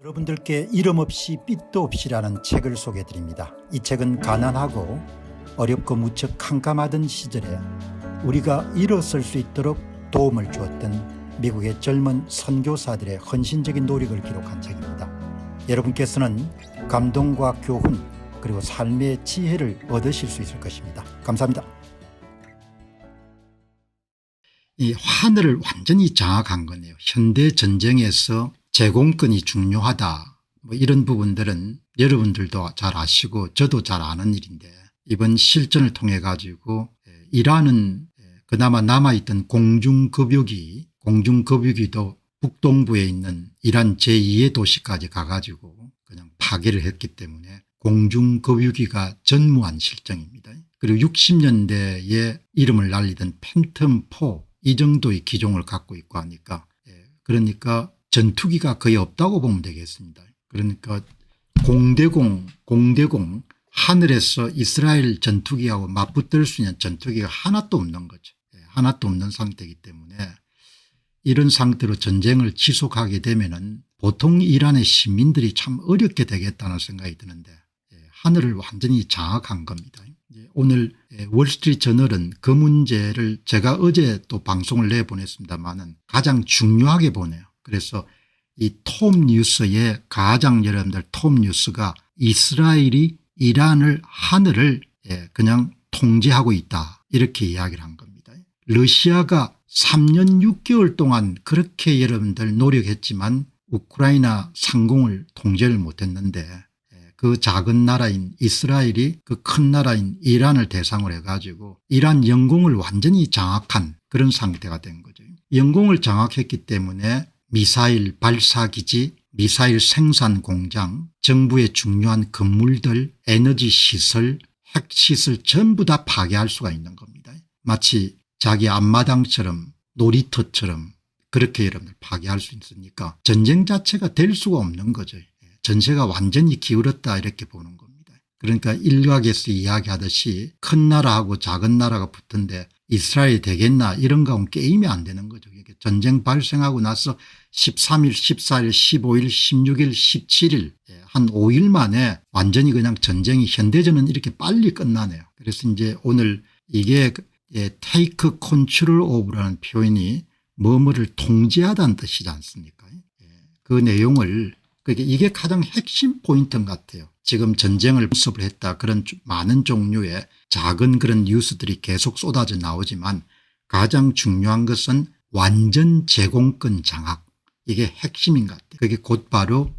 여러분들께 이름 없이 빛도 없이라는 책을 소개해 드립니다. 이 책은 가난하고 어렵고 무척 캄캄하던 시절에 우리가 일어설 수 있도록 도움을 주었던 미국의 젊은 선교사들의 헌신적인 노력을 기록한 책입니다. 여러분께서는 감동과 교훈 그리고 삶의 지혜를 얻으실 수 있을 것입니다. 감사합니다. 이 하늘을 완전히 장악한 거네요. 현대 전쟁에서 제공권이 중요하다, 이런 부분들은 여러분들도 잘 아시고 저도 잘 아는 일인데, 이번 실전을 통해 가지고 이란은 그나마 남아있던 공중급유기도 북동부에 있는 이란 제2의 도시까지 가가지고 그냥 파괴를 했기 때문에 공중급유기가 전무한 실정입니다. 그리고 60년대에 이름을 날리던 팬텀4 이 정도의 기종을 갖고 있고 하니까, 그러니까 전투기가 거의 없다고 보면 되겠습니다. 그러니까 공대공 하늘에서 이스라엘 전투기하고 맞붙을 수 있는 전투기가 하나도 없는 거죠. 하나도 없는 상태이기 때문에 이런 상태로 전쟁을 지속하게 되면은 보통 이란의 시민들이 참 어렵게 되겠다는 생각이 드는데, 하늘을 완전히 장악한 겁니다. 오늘 월스트리트 저널은 그 문제를 제가 어제 또 방송을 내보냈습니다만은 가장 중요하게 보네요. 그래서 이 톱뉴스의 가장 여러분들 톱뉴스가 이스라엘이 이란을 하늘을 그냥 통제하고 있다, 이렇게 이야기를 한 겁니다. 러시아가 3년 6개월 동안 그렇게 여러분들 노력했지만 우크라이나 상공을 통제를 못했는데, 그 작은 나라인 이스라엘이 그 큰 나라인 이란을 대상으로 해가지고 이란 영공을 완전히 장악한 그런 상태가 된 거죠. 영공을 장악했기 때문에 미사일 발사기지, 미사일 생산 공장, 정부의 중요한 건물들, 에너지 시설, 핵시설 전부 다 파괴할 수가 있는 겁니다. 마치 자기 앞마당처럼 놀이터처럼 그렇게 여러분들 파괴할 수 있으니까 전쟁 자체가 될 수가 없는 거죠. 전세가 완전히 기울었다, 이렇게 보는 겁니다. 그러니까 일각에서 이야기하듯이 큰 나라하고 작은 나라가 붙은데 이스라엘이 되겠나, 이런 거하고는 게임이 안 되는 거죠. 전쟁 발생하고 나서 13일, 14일, 15일, 16일, 17일 한 5일 만에 완전히 그냥 전쟁이, 현대전은 이렇게 빨리 끝나네요. 그래서 이제 오늘 이게 take control of라는 표현이 뭐뭐를 통제하다는 뜻이지 않습니까? 그 내용을, 이게 가장 핵심 포인트인 것 같아요. 지금 전쟁을 분석을 했다, 그런 많은 종류의 작은 그런 뉴스들이 계속 쏟아져 나오지만 가장 중요한 것은 완전 제공권 장악, 이게 핵심인 것 같아요. 그게 곧바로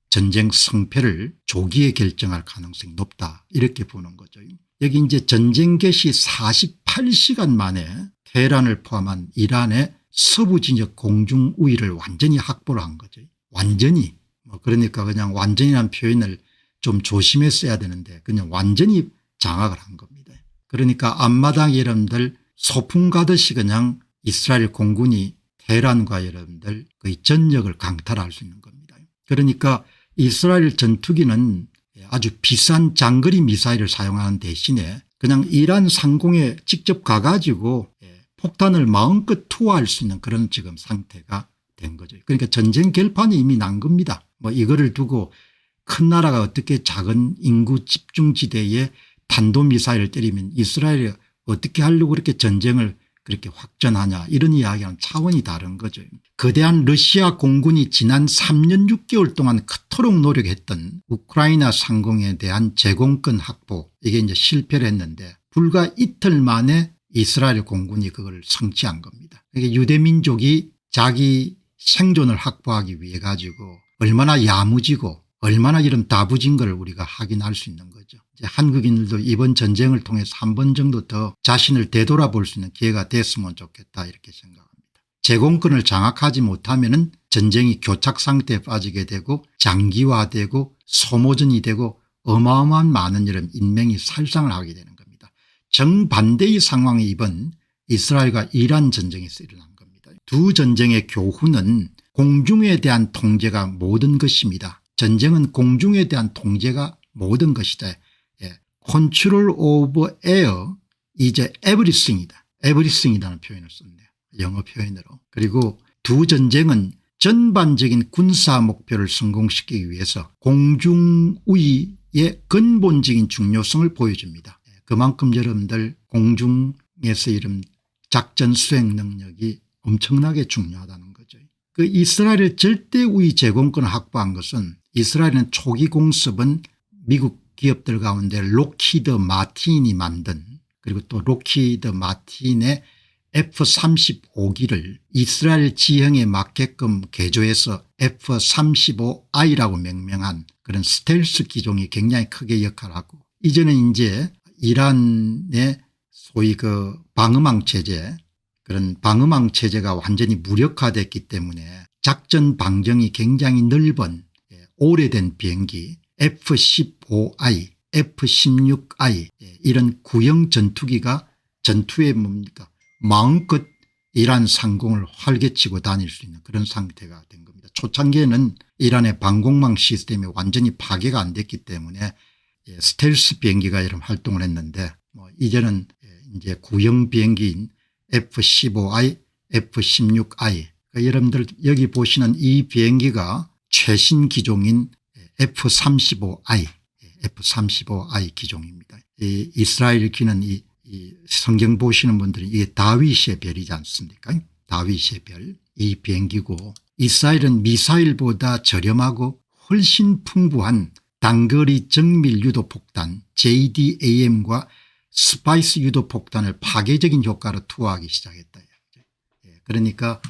전쟁 성패를 조기에 결정할 가능성이 높다, 이렇게 보는 거죠. 여기 이제 전쟁 개시 48시간 만에 테헤란을 포함한 이란의 서부 진역 공중 우위를 완전히 확보를 한 거죠. 완전히. 그러니까 그냥 완전이라는 표현을 좀 조심했어야 되는데 그냥 완전히 장악을 한 겁니다. 그러니까 앞마당 여러분들 소풍 가듯이 그냥 이스라엘 공군이 테헤란과 여러분들 거의 전역을 강탈할 수 있는 겁니다. 그러니까 이스라엘 전투기는 아주 비싼 장거리 미사일을 사용하는 대신에 그냥 이란 상공에 직접 가가지고 폭탄을 마음껏 투하할 수 있는 그런 지금 상태가 된 거죠. 그러니까 전쟁 결판이 이미 난 겁니다. 이거를 두고 큰 나라가 어떻게 작은 인구 집중지대에 탄도미사일을 때리면 이스라엘이 어떻게 하려고 그렇게 전쟁을 그렇게 확전하냐, 이런 이야기와는 차원이 다른 거죠. 거대한 러시아 공군이 지난 3년 6개월 동안 그토록 노력했던 우크라이나 상공에 대한 제공권 확보, 이게 이제 실패를 했는데 불과 이틀 만에 이스라엘 공군이 그걸 성취한 겁니다. 이게 유대민족이 자기 생존을 확보하기 위해 가지고 얼마나 야무지고 얼마나 이런 다부진 걸 우리가 확인할 수 있는 거죠. 이제 한국인들도 이번 전쟁을 통해서 한 번 정도 더 자신을 되돌아볼 수 있는 기회가 됐으면 좋겠다, 이렇게 생각합니다. 제공권을 장악하지 못하면은 전쟁이 교착 상태에 빠지게 되고 장기화되고 소모전이 되고 어마어마한 많은 이런 인명이 살상을 하게 되는 겁니다. 정반대의 상황이 이번 이스라엘과 이란 전쟁에서 일어난 겁니다. 두 전쟁의 교훈은 공중에 대한 통제가 모든 것입니다. 전쟁은 공중에 대한 통제가 모든 것이다. Control of air is everything이다. everything이라는 표현을 썼네요. 영어 표현으로. 그리고 두 전쟁은 전반적인 군사 목표를 성공시키기 위해서 공중우위의 근본적인 중요성을 보여줍니다. 그만큼 여러분들 공중에서 이런 작전 수행 능력이 엄청나게 중요하다는 거죠. 그 이스라엘의 절대우위 제공권을 확보한 것은 이스라엘은 초기 공습은 미국 기업들 가운데 록히드 마틴이 만든, 그리고 또 록히드 마틴의 F-35기를 이스라엘 지형에 맞게끔 개조해서 F-35I라고 명명한 그런 스텔스 기종이 굉장히 크게 역할을 하고, 이제는 이제 이란의 소위 그 방어망 체제, 그런 방어망 체제가 완전히 무력화됐기 때문에 작전 반경이 굉장히 넓은 오래된 비행기 F-15I, F-16I 이런 구형 전투기가 전투에 뭡니까 마음껏 이란 상공을 활개치고 다닐 수 있는 그런 상태가 된 겁니다. 초창기에는 이란의 방공망 시스템이 완전히 파괴가 안 됐기 때문에 스텔스 비행기가 이런 활동을 했는데, 이제는 이제 구형 비행기인 F-15I, F-16I, 여러분들 여기 보시는 이 비행기가 최신 기종인 F-35I, F-35I 기종입니다. 이 이스라엘기는 이 성경 보시는 분들이 이게 다윗의 별이지 않습니까? 다윗의 별, 이 비행기고, 이스라엘은 미사일보다 저렴하고 훨씬 풍부한 단거리 정밀 유도폭탄 JDAM과 스파이스 유도폭탄을 파괴적인 효과로 투하하기 시작했다. 그러니까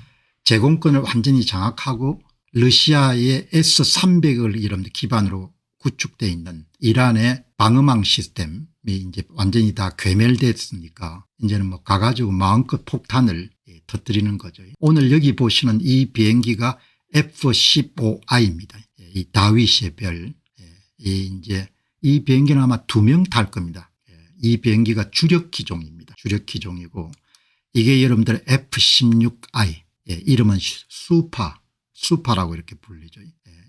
제공권을 완전히 장악하고 러시아의 S-300을 여러분들 기반으로 구축되어 있는 이란의 방어망 시스템이 이제 완전히 다 괴멸됐으니까 이제는 뭐 가가지고 마음껏 폭탄을 터뜨리는 거죠. 오늘 여기 보시는 이 비행기가 F-15I입니다. 이 다윗의 별. 이 비행기는 아마 2명 탈 겁니다. 이 비행기가 주력 기종입니다. 주력 기종이고, 이게 여러분들 F-16I, 이름은 수파라고 이렇게 불리죠.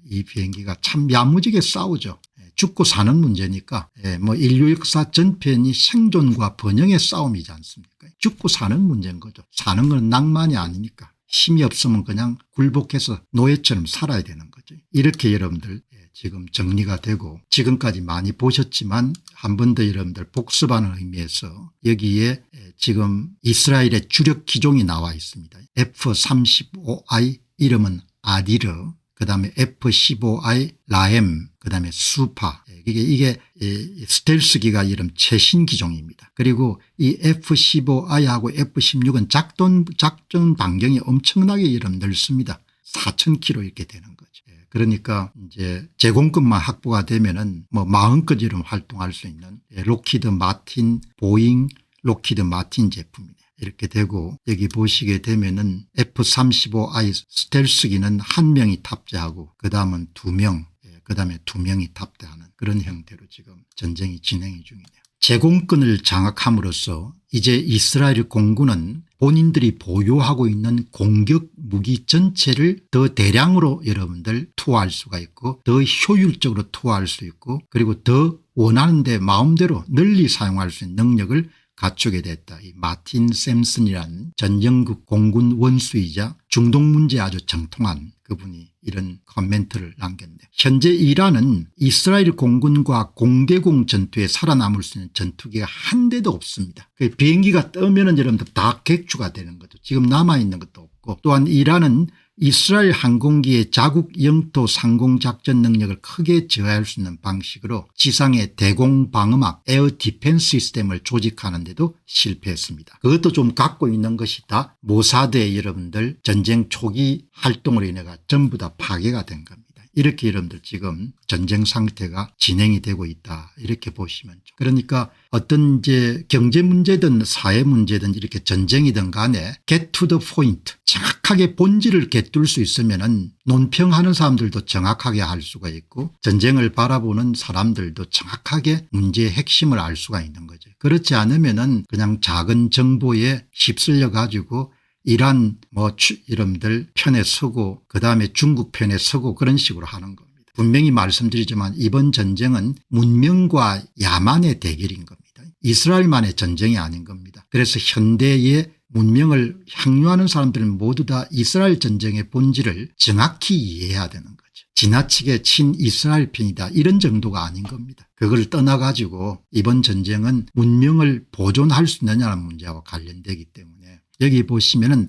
이 비행기가 참 야무지게 싸우죠. 죽고 사는 문제니까, 뭐 인류 역사 전편이 생존과 번영의 싸움이지 않습니까? 죽고 사는 문제인 거죠. 사는 건 낭만이 아니니까 힘이 없으면 그냥 굴복해서 노예처럼 살아야 되는 거죠. 이렇게 여러분들 지금 정리가 되고, 지금까지 많이 보셨지만 한 번 더 여러분들 복습하는 의미에서 여기에 지금 이스라엘의 주력 기종이 나와 있습니다. F-35I 이름은 아디르, 그다음에 F-15I 라엠, 그다음에 수파. 이게 스텔스기가 이름 최신 기종입니다. 그리고 이 F-15I하고 F-16은 작전 반경이 엄청나게 이름 넓습니다. 4,000km 이렇게 되는 거죠. 그러니까 이제 제공권만 확보가 되면은 뭐 마음껏 이름 활동할 수 있는 록히드 마틴, 보잉, 록히드 마틴 제품이네. 이렇게 되고, 여기 보시게 되면은 F-35I 스텔스기는 1명이 탑재하고 그다음은 2명, 그다음에 2명이 탑재하는 그런 형태로 지금 전쟁이 진행이 중이네요. 제공권을 장악함으로써 이제 이스라엘 공군은 본인들이 보유하고 있는 공격 무기 전체를 더 대량으로 여러분들 투하할 수가 있고, 더 효율적으로 투하할 수 있고, 그리고 더 원하는 데 마음대로 널리 사용할 수 있는 능력을 갖추게 됐다. 이 마틴 샘슨이라는 전 영국 공군 원수이자 중동 문제에 아주 정통한 그분이 이런 코멘트를 남겼네요. 현재 이란은 이스라엘 공군과 공대공 전투에 살아남을 수 있는 전투기가 한 대도 없습니다. 비행기가 뜨면은 여러분들 다 객추가 되는 거죠. 지금 남아있는 것도 없고, 또한 이란은 이스라엘 항공기의 자국 영토 상공작전 능력을 크게 저하할 수 있는 방식으로 지상의 대공방어막 에어 디펜스 시스템을 조직하는 데도 실패했습니다. 그것도 좀 갖고 있는 것이 다 모사드의 여러분들 전쟁 초기 활동으로 인해가 전부 다 파괴가 된 겁니다. 이렇게 여러분들 지금 전쟁 상태가 진행이 되고 있다, 이렇게 보시면. 그러니까 어떤 이제 경제 문제든 사회 문제든 이렇게 전쟁이든 간에 get to the point, 정확하게 본질을 꿰뚫을 수 있으면은 논평하는 사람들도 정확하게 할 수가 있고, 전쟁을 바라보는 사람들도 정확하게 문제의 핵심을 알 수가 있는 거죠. 그렇지 않으면은 그냥 작은 정보에 휩쓸려 가지고 이란 여러분들 편에 서고 그다음에 중국 편에 서고 그런 식으로 하는 겁니다. 분명히 말씀드리지만 이번 전쟁은 문명과 야만의 대결인 겁니다. 이스라엘만의 전쟁이 아닌 겁니다. 그래서 현대의 문명을 향유하는 사람들은 모두 다 이스라엘 전쟁의 본질을 정확히 이해해야 되는 거죠. 지나치게 친이스라엘 편이다 이런 정도가 아닌 겁니다. 그걸 떠나가지고 이번 전쟁은 문명을 보존할 수 있느냐는 문제와 관련되기 때문에 여기 보시면은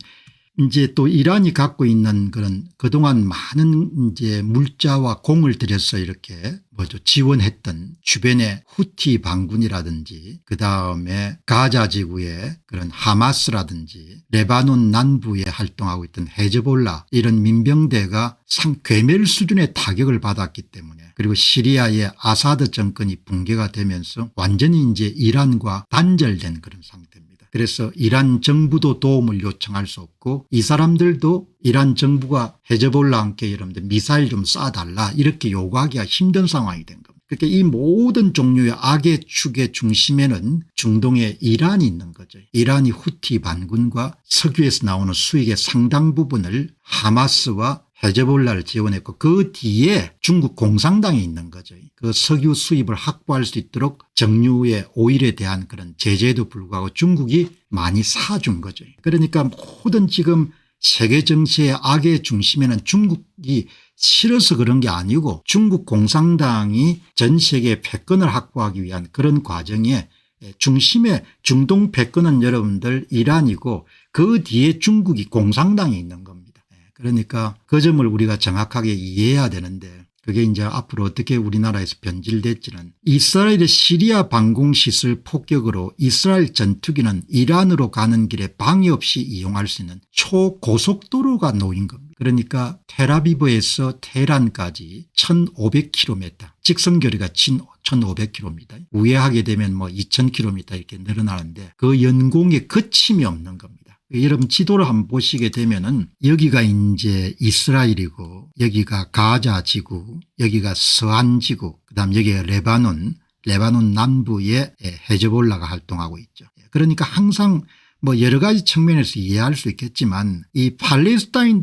이제 또 이란이 갖고 있는 그런 그동안 많은 이제 물자와 공을 들여서 이렇게 지원했던 주변의 후티 반군이라든지 그다음에 가자 지구의 그런 하마스라든지 레바논 남부에 활동하고 있던 헤즈볼라 이런 민병대가 괴멸 수준의 타격을 받았기 때문에 그리고 시리아의 아사드 정권이 붕괴가 되면서 완전히 이제 이란과 단절된 그런 상태입니다. 그래서 이란 정부도 도움을 요청할 수 없고 이 사람들도 이란 정부가 헤즈볼라와 함께 여러분들 미사일 좀 쏴달라 이렇게 요구하기가 힘든 상황이 된 겁니다. 그러니까 이 모든 종류의 악의 축의 중심에는 중동의 이란이 있는 거죠. 이란이 후티 반군과 석유에서 나오는 수익의 상당 부분을 하마스와 헤즈볼라를 지원했고 그 뒤에 중국 공산당이 있는 거죠. 그 석유 수입을 확보할 수 있도록 정유의 오일에 대한 그런 제재에도 불구하고 중국이 많이 사준 거죠. 그러니까 모든 지금 세계 정치의 악의 중심에는 중국이 싫어서 그런 게 아니고 중국 공산당이 전 세계 패권을 확보하기 위한 그런 과정에 중심에 중동 패권은 여러분들 이란이고 그 뒤에 중국이 공산당이 있는 겁니다. 그러니까 그 점을 우리가 정확하게 이해해야 되는데 그게 이제 앞으로 어떻게 우리나라에서 변질될지는 이스라엘의 시리아 방공시설 폭격으로 이스라엘 전투기는 이란으로 가는 길에 방해 없이 이용할 수 있는 초고속도로가 놓인 겁니다. 그러니까 텔아비브에서 테헤란까지 1500km 직선거리가 1500km입니다. 우회하게 되면 2000km 이렇게 늘어나는데 그 연공에 거침이 없는 겁니다. 여러분 지도를 한번 보시게 되면은 여기가 이제 이스라엘이고 여기가 가자 지구 여기가 서한 지구 그다음 여기가 레바논 남부에 헤즈볼라가 활동하고 있죠. 그러니까 항상 여러 가지 측면에서 이해할 수 있겠지만 이 팔레스타인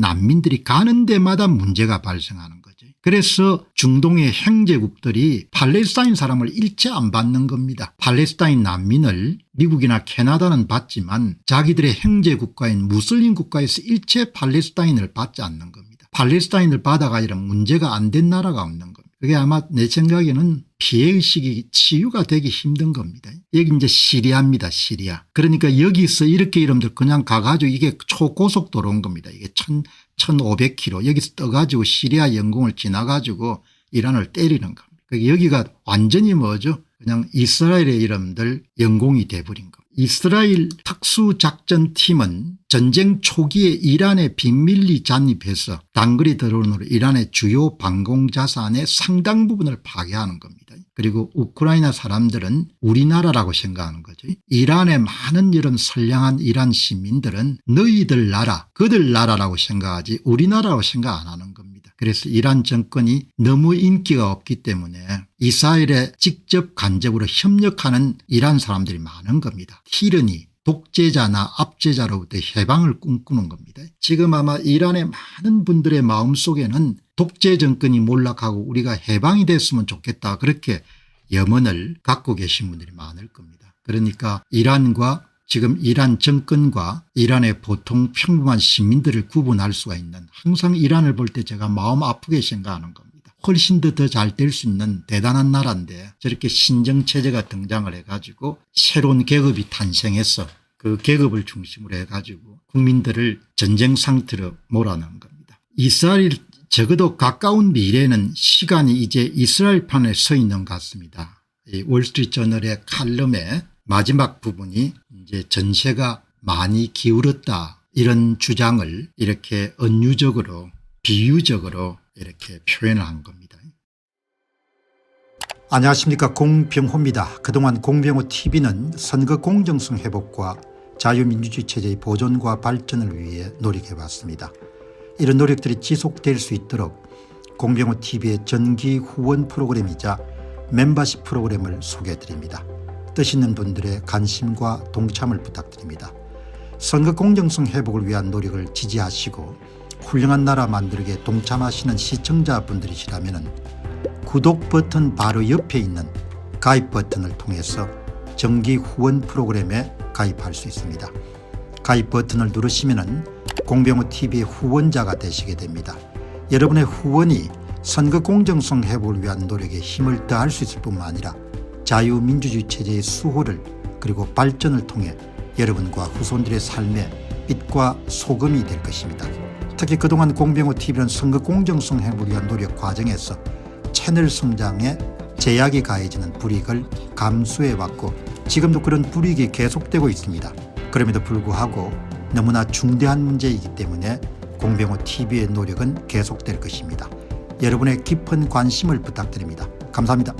난민들이 가는 데마다 문제가 발생하는 거죠. 그래서 중동의 형제국들이 팔레스타인 사람을 일체 안 받는 겁니다. 팔레스타인 난민을 미국이나 캐나다는 받지만 자기들의 형제국가인 무슬림 국가에서 일체 팔레스타인을 받지 않는 겁니다. 팔레스타인을 받아가 이런 문제가 안 된 나라가 없는 겁니다. 그게 아마 내 생각에는 피해의식이 치유가 되기 힘든 겁니다. 여기 이제 시리아입니다. 시리아. 그러니까 여기서 이렇게 여러분들 그냥 가가지고 이게 초고속도로인 겁니다. 이게 1500km 여기서 떠가지고 시리아 영공을 지나가지고 이란을 때리는 겁니다. 그러니까 여기가 완전히 그냥 이스라엘의 여러분들 영공이 돼버린 겁니다. 이스라엘 특수작전팀은 전쟁 초기에 이란에 비밀리 잔입해서 단거리 드론으로 이란의 주요 방공자산의 상당 부분을 파괴하는 겁니다. 그리고 우크라이나 사람들은 우리나라라고 생각하는 거죠. 이란의 많은 이런 선량한 이란 시민들은 너희들 나라 그들 나라라고 생각하지 우리나라라고 생각 안 하는 겁니다. 그래서 이란 정권이 너무 인기가 없기 때문에 이스라엘에 직접 간접으로 협력하는 이란 사람들이 많은 겁니다. 티르니 독재자나 압제자로부터 해방을 꿈꾸는 겁니다. 지금 아마 이란의 많은 분들의 마음속에는 독재 정권이 몰락하고 우리가 해방이 됐으면 좋겠다 그렇게 염원을 갖고 계신 분들이 많을 겁니다. 그러니까 이란과 지금 이란 정권과 이란의 보통 평범한 시민들을 구분할 수가 있는 항상 이란을 볼 때 제가 마음 아프게 생각하는 겁니다. 훨씬 더 잘 될 수 있는 대단한 나라인데 저렇게 신정체제가 등장을 해가지고 새로운 계급이 탄생해서 그 계급을 중심으로 해가지고 국민들을 전쟁 상태로 몰아넣은 겁니다. 이스라엘 적어도 가까운 미래에는 시간이 이제 이스라엘 편에 서 있는 것 같습니다. 이 월스트리트저널의 칼럼의 마지막 부분이 이제 전세가 많이 기울었다 이런 주장을 이렇게 은유적으로 비유적으로 이렇게 표현을 한 겁니다. 안녕하십니까, 공병호입니다. 그동안 공병호TV는 선거 공정성 회복과 자유민주주의 체제의 보존과 발전을 위해 노력해왔습니다. 이런 노력들이 지속될 수 있도록 공병호TV의 정기 후원 프로그램이자 멤버십 프로그램을 소개해드립니다. 뜻 있는 분들의 관심과 동참을 부탁드립니다. 선거 공정성 회복을 위한 노력을 지지하시고 훌륭한 나라 만들기에 동참하시는 시청자분들이시라면 구독 버튼 바로 옆에 있는 가입 버튼을 통해서 정기 후원 프로그램에 가입할 수 있습니다. 가입 버튼을 누르시면 공병호TV의 후원자가 되시게 됩니다. 여러분의 후원이 선거 공정성 회복을 위한 노력에 힘을 더할 수 있을 뿐만 아니라 자유민주주의 체제의 수호를 그리고 발전을 통해 여러분과 후손들의 삶에 빛과 소금이 될 것입니다. 특히 그동안 공병호TV는 선거 공정성 회복을 위한 노력 과정에서 채널 성장에 제약이 가해지는 불이익을 감수해왔고 지금도 그런 불이익이 계속되고 있습니다. 그럼에도 불구하고 너무나 중대한 문제이기 때문에 공병호TV의 노력은 계속될 것입니다. 여러분의 깊은 관심을 부탁드립니다. 감사합니다.